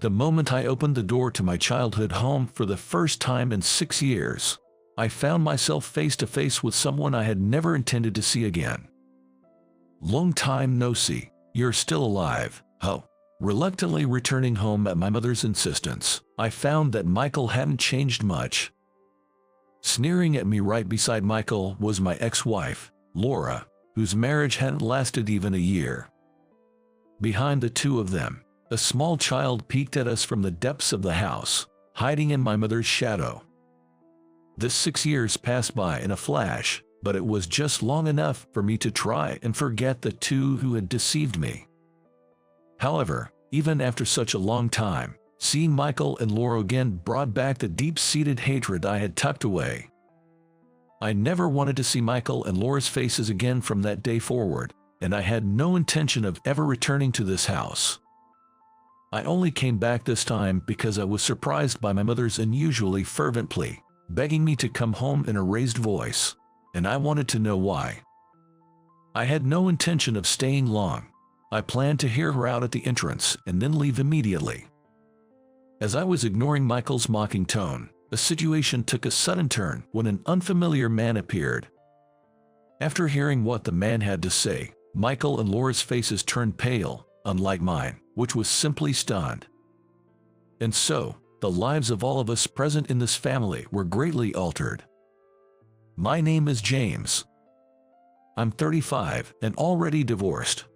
The moment I opened the door to my childhood home for the first time in 6 years, I found myself face to face with someone I had never intended to see again. Long time no see, you're still alive, oh. Reluctantly returning home at my mother's insistence, I found that Michael hadn't changed much. Sneering at me right beside Michael was my ex-wife, Laura, whose marriage hadn't lasted even a year. Behind the two of them, a small child peeked at us from the depths of the house, hiding in my mother's shadow. This 6 years passed by in a flash, but it was just long enough for me to try and forget the two who had deceived me. However, even after such a long time, seeing Michael and Laura again brought back the deep-seated hatred I had tucked away. I never wanted to see Michael and Laura's faces again from that day forward, and I had no intention of ever returning to this house. I only came back this time because I was surprised by my mother's unusually fervent plea, begging me to come home in a raised voice, and I wanted to know why. I had no intention of staying long. I planned to hear her out at the entrance and then leave immediately. As I was ignoring Michael's mocking tone, the situation took a sudden turn when an unfamiliar man appeared. After hearing what the man had to say, Michael and Laura's faces turned pale, unlike mine, which was simply stunned. And so, the lives of all of us present in this family were greatly altered. My name is James. I'm 35 and already divorced.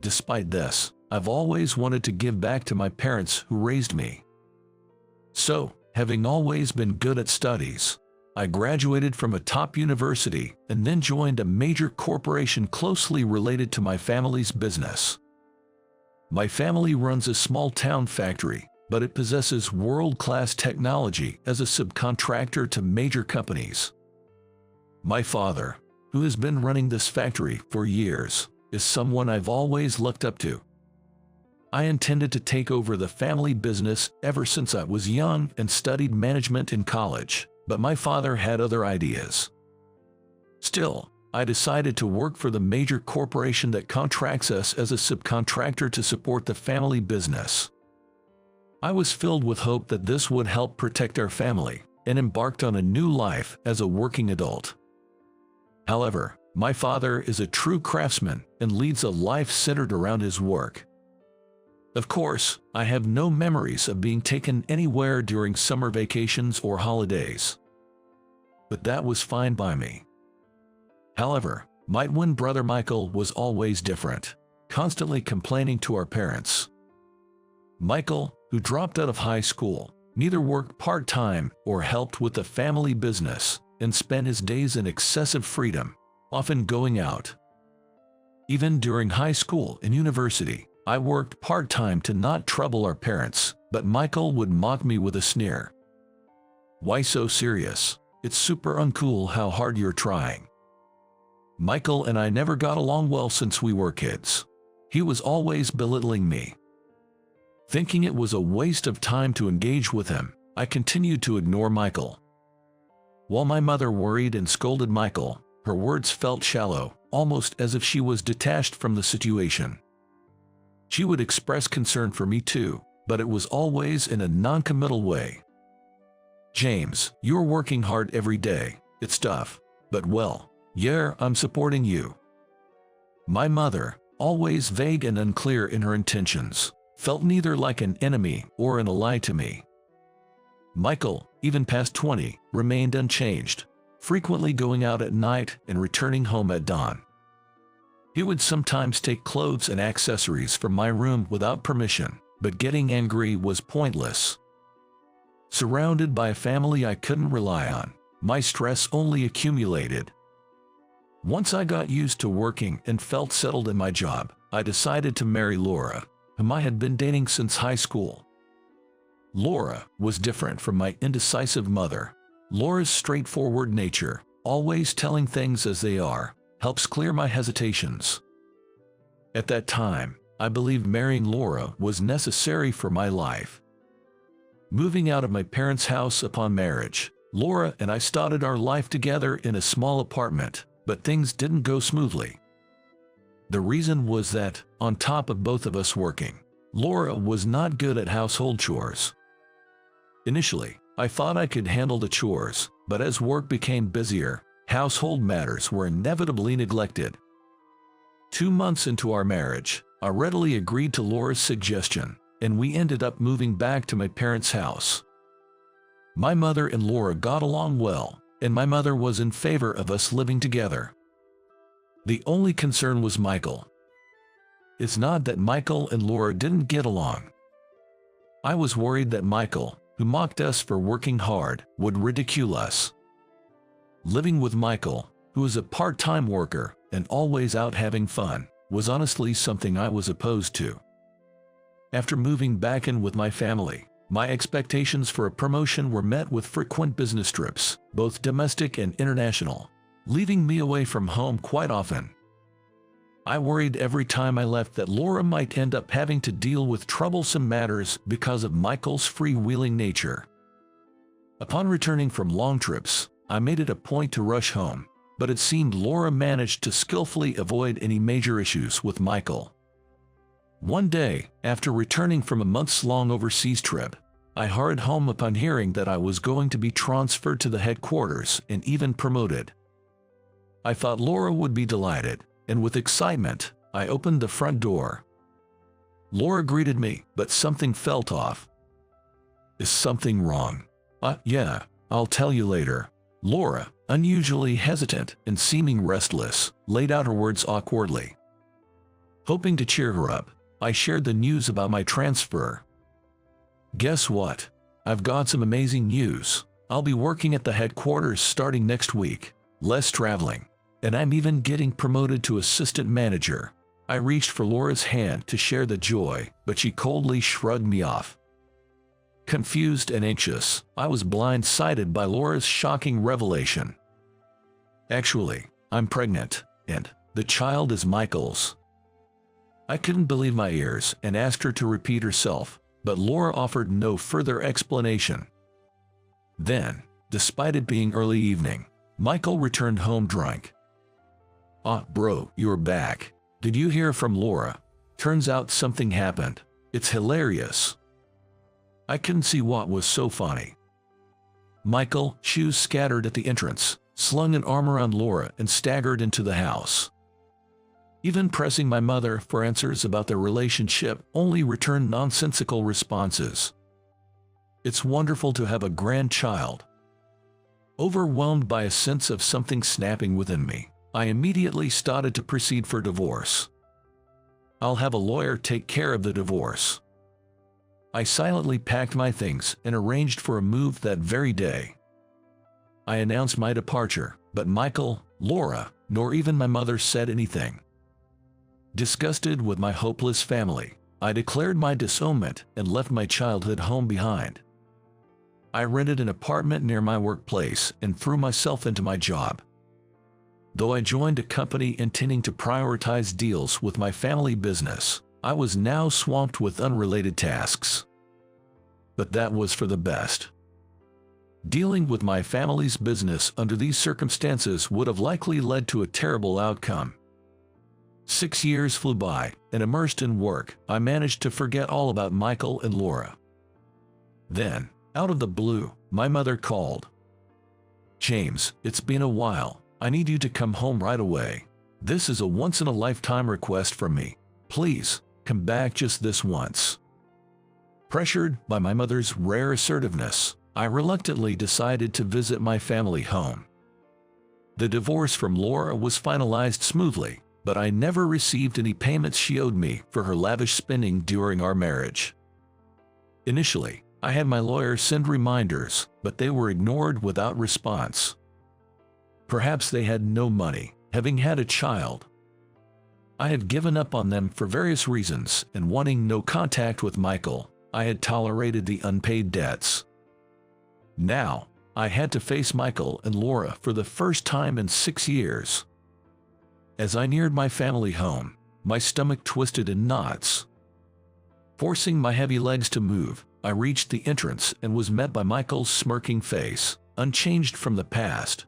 Despite this, I've always wanted to give back to my parents who raised me. So, having always been good at studies, I graduated from a top university and then joined a major corporation closely related to my family's business. My family runs a small-town factory, but it possesses world-class technology as a subcontractor to major companies. My father, who has been running this factory for years, is someone I've always looked up to. I intended to take over the family business ever since I was young and studied management in college, but my father had other ideas. Still, I decided to work for the major corporation that contracts us as a subcontractor to support the family business. I was filled with hope that this would help protect our family, and embarked on a new life as a working adult. However, my father is a true craftsman and leads a life centered around his work. Of course, I have no memories of being taken anywhere during summer vacations or holidays. But that was fine by me. However, my twin brother Michael was always different, constantly complaining to our parents. Michael, who dropped out of high school, neither worked part-time or helped with the family business, and spent his days in excessive freedom, often going out. Even during high school and university, I worked part-time to not trouble our parents, but Michael would mock me with a sneer. "Why so serious? It's super uncool how hard you're trying." Michael and I never got along well since we were kids. He was always belittling me. Thinking it was a waste of time to engage with him, I continued to ignore Michael. While my mother worried and scolded Michael, her words felt shallow, almost as if she was detached from the situation. She would express concern for me too, but it was always in a non-committal way. "James, you're working hard every day, it's tough, but well, yeah, I'm supporting you." My mother, always vague and unclear in her intentions, felt neither like an enemy or an ally to me. Michael, even past 20, remained unchanged, frequently going out at night and returning home at dawn. He would sometimes take clothes and accessories from my room without permission, but getting angry was pointless. Surrounded by a family I couldn't rely on, my stress only accumulated. Once I got used to working and felt settled in my job, I decided to marry Laura, whom I had been dating since high school. Laura was different from my indecisive mother. Laura's straightforward nature, always telling things as they are, helps clear my hesitations. At that time, I believed marrying Laura was necessary for my life. Moving out of my parents' house upon marriage, Laura and I started our life together in a small apartment, but things didn't go smoothly. The reason was that, on top of both of us working, Laura was not good at household chores. Initially, I thought I could handle the chores, but as work became busier, household matters were inevitably neglected. 2 months into our marriage, I readily agreed to Laura's suggestion, and we ended up moving back to my parents' house. My mother and Laura got along well, and my mother was in favor of us living together. The only concern was Michael. It's not that Michael and Laura didn't get along. I was worried that Michael, who mocked us for working hard, would ridicule us. Living with Michael, who was a part-time worker and always out having fun, was honestly something I was opposed to. After moving back in with my family, my expectations for a promotion were met with frequent business trips, both domestic and international, leaving me away from home quite often. I worried every time I left that Laura might end up having to deal with troublesome matters because of Michael's freewheeling nature. Upon returning from long trips, I made it a point to rush home, but it seemed Laura managed to skillfully avoid any major issues with Michael. One day, after returning from a months-long overseas trip, I hurried home upon hearing that I was going to be transferred to the headquarters and even promoted. I thought Laura would be delighted, and with excitement, I opened the front door. Laura greeted me, but something felt off. "Is something wrong?" Yeah, I'll tell you later." Laura, unusually hesitant and seeming restless, laid out her words awkwardly. Hoping to cheer her up, I shared the news about my transfer. "Guess what? I've got some amazing news. I'll be working at the headquarters starting next week, less traveling, and I'm even getting promoted to assistant manager." I reached for Laura's hand to share the joy, but she coldly shrugged me off. Confused and anxious, I was blindsided by Laura's shocking revelation. "Actually, I'm pregnant, and the child is Michael's." I couldn't believe my ears and asked her to repeat herself, but Laura offered no further explanation. Then, despite it being early evening, Michael returned home drunk. Bro, you're back. Did you hear from Laura? Turns out something happened. It's hilarious." I couldn't see what was so funny. Michael, shoes scattered at the entrance, slung an arm around Laura and staggered into the house. Even pressing my mother for answers about their relationship only returned nonsensical responses. "It's wonderful to have a grandchild." Overwhelmed by a sense of something snapping within me, I immediately started to proceed for divorce. "I'll have a lawyer take care of the divorce." I silently packed my things and arranged for a move that very day. I announced my departure, but Michael, Laura, nor even my mother said anything. Disgusted with my hopeless family, I declared my disownment and left my childhood home behind. I rented an apartment near my workplace and threw myself into my job. Though I joined a company intending to prioritize deals with my family business, I was now swamped with unrelated tasks. But that was for the best. Dealing with my family's business under these circumstances would have likely led to a terrible outcome. 6 years flew by, and immersed in work, I managed to forget all about Michael and Laura. Then, out of the blue, my mother called. "James, it's been a while. I need you to come home right away. This is a once-in-a-lifetime request from me. Please, come back just this once." Pressured by my mother's rare assertiveness, I reluctantly decided to visit my family home. The divorce from Laura was finalized smoothly, but I never received any payments she owed me for her lavish spending during our marriage. Initially, I had my lawyer send reminders, but they were ignored without response. Perhaps they had no money, having had a child. I had given up on them for various reasons, and wanting no contact with Michael, I had tolerated the unpaid debts. Now, I had to face Michael and Laura for the first time in 6 years. As I neared my family home, my stomach twisted in knots. Forcing my heavy legs to move, I reached the entrance and was met by Michael's smirking face, unchanged from the past.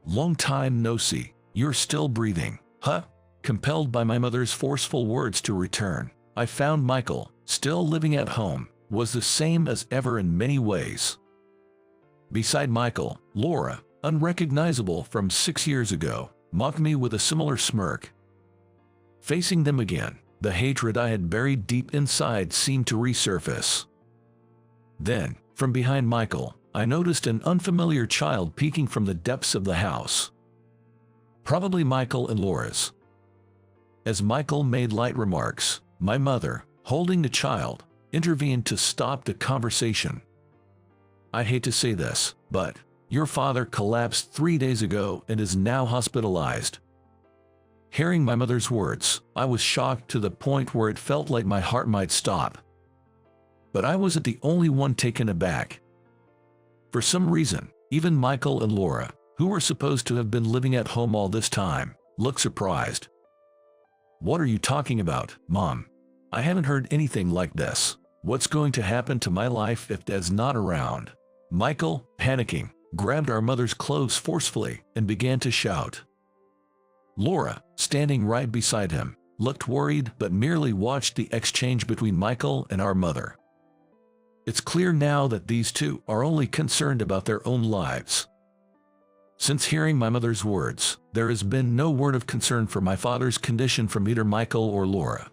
"Long time no see, you're still breathing, huh?" Compelled by my mother's forceful words to return, I found Michael, still living at home, was the same as ever in many ways. Beside Michael, Laura, unrecognizable from 6 years ago, mocked me with a similar smirk. Facing them again, the hatred I had buried deep inside seemed to resurface. Then, from behind Michael, I noticed an unfamiliar child peeking from the depths of the house. Probably Michael and Laura's. As Michael made light remarks, my mother, holding the child, intervened to stop the conversation. I hate to say this, but your father collapsed 3 days ago and is now hospitalized. Hearing my mother's words, I was shocked to the point where it felt like my heart might stop. But I wasn't the only one taken aback. For some reason, even Michael and Laura, who were supposed to have been living at home all this time, looked surprised. "What are you talking about, Mom? I haven't heard anything like this. What's going to happen to my life if Dad's not around?" Michael, panicking, grabbed our mother's clothes forcefully and began to shout. Laura, standing right beside him, looked worried but merely watched the exchange between Michael and our mother. It's clear now that these two are only concerned about their own lives. Since hearing my mother's words, there has been no word of concern for my father's condition from either Michael or Laura.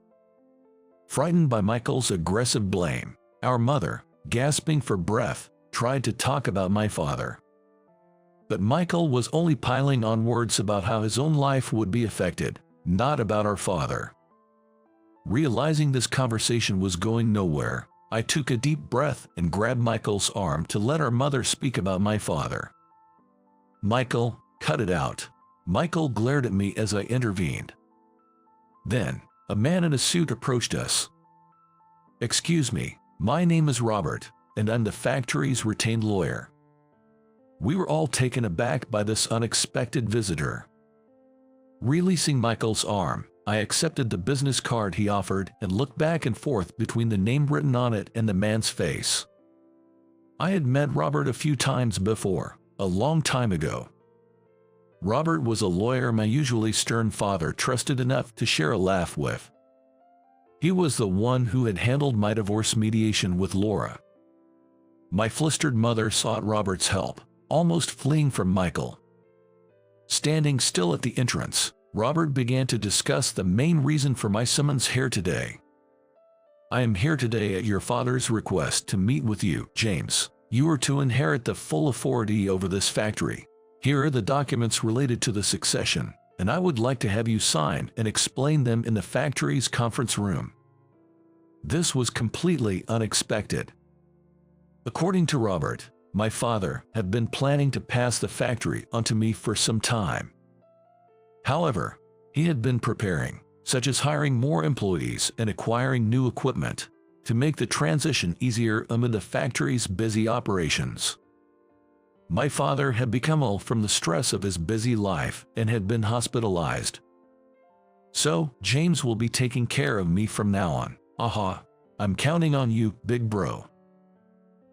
Frightened by Michael's aggressive blame, our mother, gasping for breath, tried to talk about my father. But Michael was only piling on words about how his own life would be affected, not about our father. Realizing this conversation was going nowhere, I took a deep breath and grabbed Michael's arm to let our mother speak about my father. "Michael, cut it out." Michael glared at me as I intervened. Then, a man in a suit approached us. "Excuse me, my name is Robert, and I'm the factory's retained lawyer." We were all taken aback by this unexpected visitor. Releasing Michael's arm, I accepted the business card he offered and looked back and forth between the name written on it and the man's face. I had met Robert a few times before, a long time ago. Robert was a lawyer my usually stern father trusted enough to share a laugh with. He was the one who had handled my divorce mediation with Laura. My flustered mother sought Robert's help, almost fleeing from Michael. Standing still at the entrance, Robert began to discuss the main reason for my summons here today. "I am here today at your father's request to meet with you, James. You are to inherit the full authority over this factory. Here are the documents related to the succession, and I would like to have you sign and explain them in the factory's conference room." This was completely unexpected. According to Robert, my father had been planning to pass the factory onto me for some time. However, he had been preparing, such as hiring more employees and acquiring new equipment, to make the transition easier amid the factory's busy operations. My father had become ill from the stress of his busy life and had been hospitalized. "So, James will be taking care of me from now on. Aha, I'm counting on you, big bro."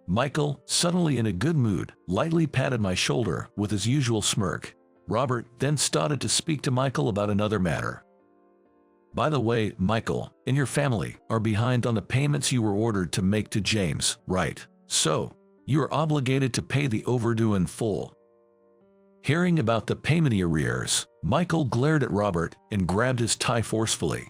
Michael, suddenly in a good mood, lightly patted my shoulder with his usual smirk. Robert then started to speak to Michael about another matter. "By the way, Michael, and your family are behind on the payments you were ordered to make to James, right? So, you are obligated to pay the overdue in full." Hearing about the payment arrears, Michael glared at Robert and grabbed his tie forcefully.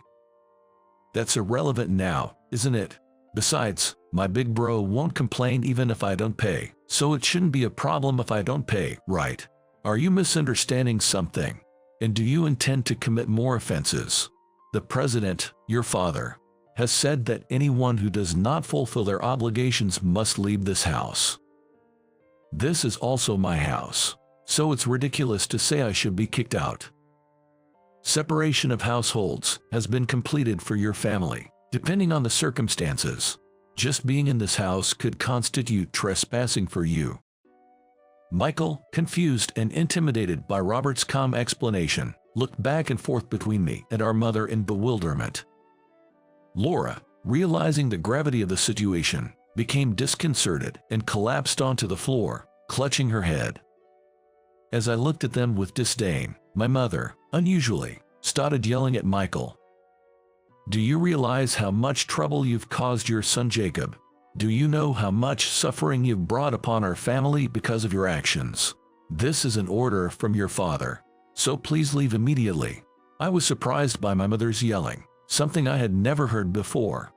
"That's irrelevant now, isn't it? Besides, my big bro won't complain even if I don't pay, so it shouldn't be a problem if I don't pay, right? Are you misunderstanding something? And do you intend to commit more offenses? The president, your father, has said that anyone who does not fulfill their obligations must leave this house. This is also my house, so it's ridiculous to say I should be kicked out. Separation of households has been completed for your family, depending on the circumstances. Just being in this house could constitute trespassing for you." Michael, confused and intimidated by Robert's calm explanation, looked back and forth between me and our mother in bewilderment. Laura, realizing the gravity of the situation, became disconcerted and collapsed onto the floor, clutching her head. As I looked at them with disdain, my mother, unusually, started yelling at Michael. Do you realize how much trouble you've caused your son Jacob? Do you know how much suffering you've brought upon our family because of your actions? This is an order from your father, so please leave immediately." I was surprised by my mother's yelling, something I had never heard before.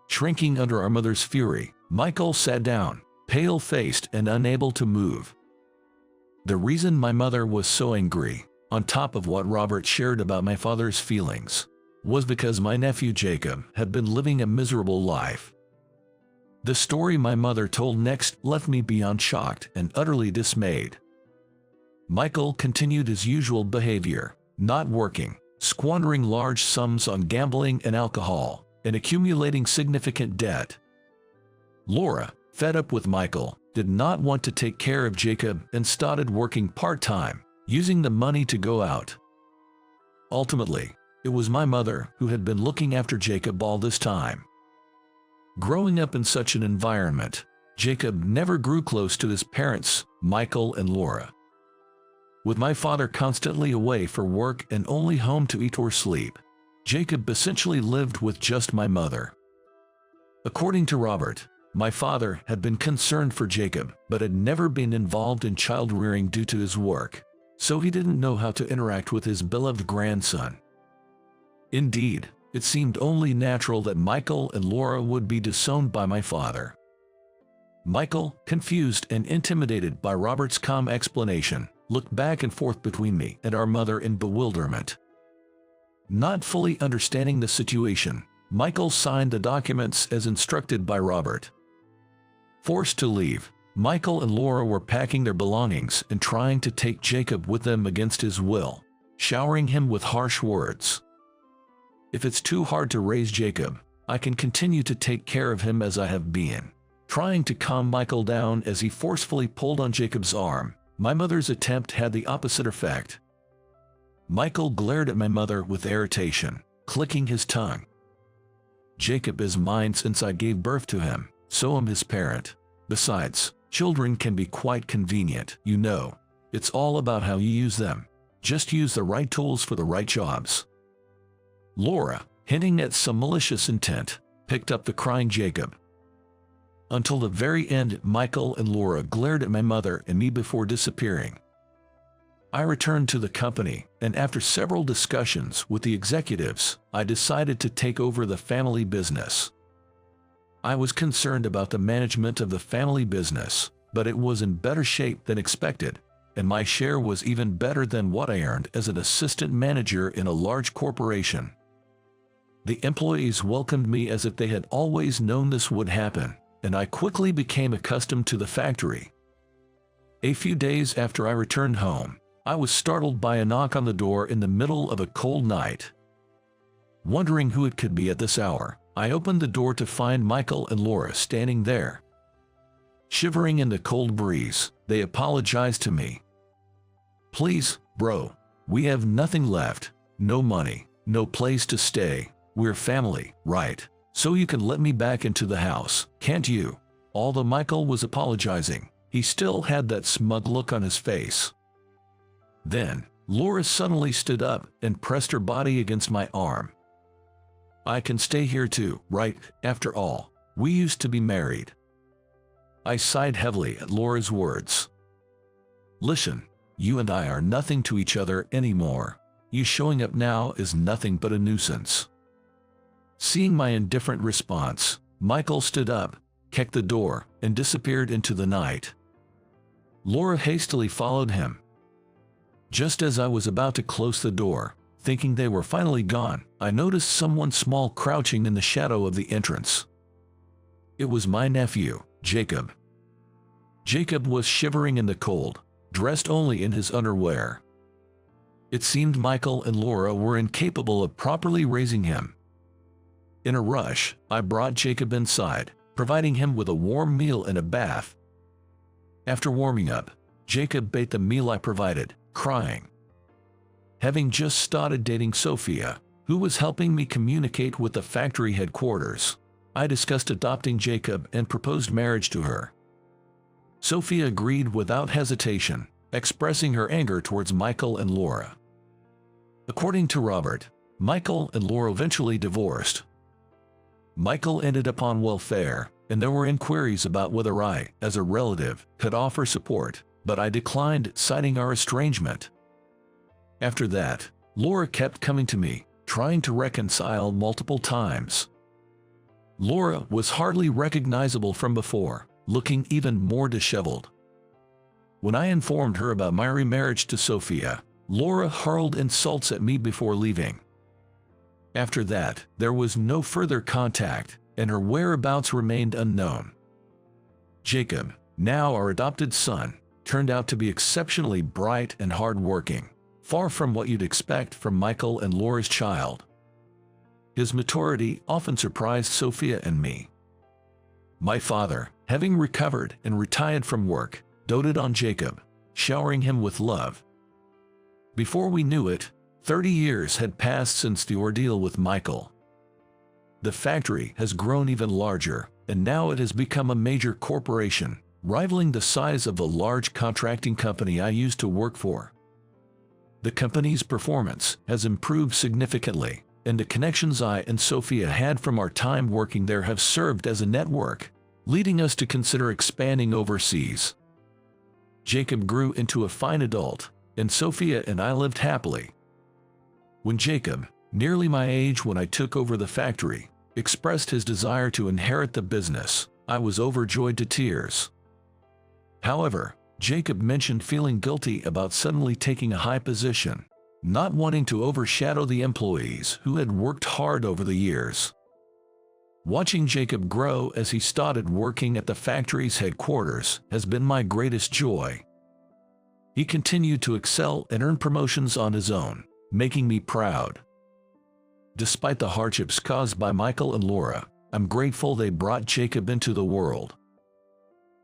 Shrinking under our mother's fury, Michael sat down, pale-faced and unable to move. The reason my mother was so angry, on top of what Robert shared about my father's feelings, was because my nephew Jacob had been living a miserable life. The story my mother told next left me beyond shocked and utterly dismayed. Michael continued his usual behavior, not working, squandering large sums on gambling and alcohol, and accumulating significant debt. Laura, fed up with Michael, did not want to take care of Jacob and started working part-time, using the money to go out. Ultimately, it was my mother who had been looking after Jacob all this time. Growing up in such an environment, Jacob never grew close to his parents, Michael and Laura. With my father constantly away for work and only home to eat or sleep, Jacob essentially lived with just my mother. According to Robert, my father had been concerned for Jacob but had never been involved in child rearing due to his work, so he didn't know how to interact with his beloved grandson. Indeed, it seemed only natural that Michael and Laura would be disowned by my father. Michael, confused and intimidated by Robert's calm explanation, looked back and forth between me and our mother in bewilderment. Not fully understanding the situation, Michael signed the documents as instructed by Robert. Forced to leave, Michael and Laura were packing their belongings and trying to take Jacob with them against his will, showering him with harsh words. "If it's too hard to raise Jacob, I can continue to take care of him as I have been." Trying to calm Michael down as he forcefully pulled on Jacob's arm, my mother's attempt had the opposite effect. Michael glared at my mother with irritation, clicking his tongue. "Jacob is mine since I gave birth to him, so am his parent. Besides, children can be quite convenient, you know. It's all about how you use them. Just use the right tools for the right jobs." Laura, hinting at some malicious intent, picked up the crying Jacob. Until the very end, Michael and Laura glared at my mother and me before disappearing. I returned to the company, and after several discussions with the executives, I decided to take over the family business. I was concerned about the management of the family business, but it was in better shape than expected, and my share was even better than what I earned as an assistant manager in a large corporation. The employees welcomed me as if they had always known this would happen, and I quickly became accustomed to the factory. A few days after I returned home, I was startled by a knock on the door in the middle of a cold night. Wondering who it could be at this hour, I opened the door to find Michael and Laura standing there. Shivering in the cold breeze, they apologized to me. "Please, bro, we have nothing left, no money, no place to stay. We're family, right? So you can let me back into the house, can't you?" Although Michael was apologizing, he still had that smug look on his face. Then, Laura suddenly stood up and pressed her body against my arm. "I can stay here too, right? After all, we used to be married." I sighed heavily at Laura's words. "Listen, you and I are nothing to each other anymore. You showing up now is nothing but a nuisance." Seeing my indifferent response, Michael stood up, kicked the door, and disappeared into the night. Laura hastily followed him. Just as I was about to close the door, thinking they were finally gone, I noticed someone small crouching in the shadow of the entrance. It was my nephew, Jacob. Jacob was shivering in the cold, dressed only in his underwear. It seemed Michael and Laura were incapable of properly raising him. In a rush, I brought Jacob inside, providing him with a warm meal and a bath. After warming up, Jacob ate the meal I provided, crying. Having just started dating Sophia, who was helping me communicate with the factory headquarters, I discussed adopting Jacob and proposed marriage to her. Sophia agreed without hesitation, expressing her anger towards Michael and Laura. According to Robert, Michael and Laura eventually divorced. Michael ended up on welfare, and there were inquiries about whether I, as a relative, could offer support, but I declined, citing our estrangement. After that, Laura kept coming to me, trying to reconcile multiple times. Laura was hardly recognizable from before, looking even more disheveled. When I informed her about my remarriage to Sophia, Laura hurled insults at me before leaving. After that, there was no further contact, and her whereabouts remained unknown. Jacob, now our adopted son, turned out to be exceptionally bright and hardworking, far from what you'd expect from Michael and Laura's child. His maturity often surprised Sophia and me. My father, having recovered and retired from work, doted on Jacob, showering him with love. Before we knew it, 30 years had passed since the ordeal with Michael. The factory has grown even larger, and now it has become a major corporation, rivaling the size of the large contracting company I used to work for. The company's performance has improved significantly, and the connections I and Sophia had from our time working there have served as a network, leading us to consider expanding overseas. Jacob grew into a fine adult, and Sophia and I lived happily. When Jacob, nearly my age when I took over the factory, expressed his desire to inherit the business, I was overjoyed to tears. However, Jacob mentioned feeling guilty about suddenly taking a high position, not wanting to overshadow the employees who had worked hard over the years. Watching Jacob grow as he started working at the factory's headquarters has been my greatest joy. He continued to excel and earn promotions on his own, making me proud. Despite the hardships caused by Michael and Laura, I'm grateful they brought Jacob into the world.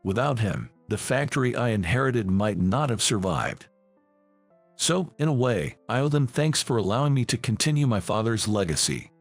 Without him, the factory I inherited might not have survived. So, in a way, I owe them thanks for allowing me to continue my father's legacy.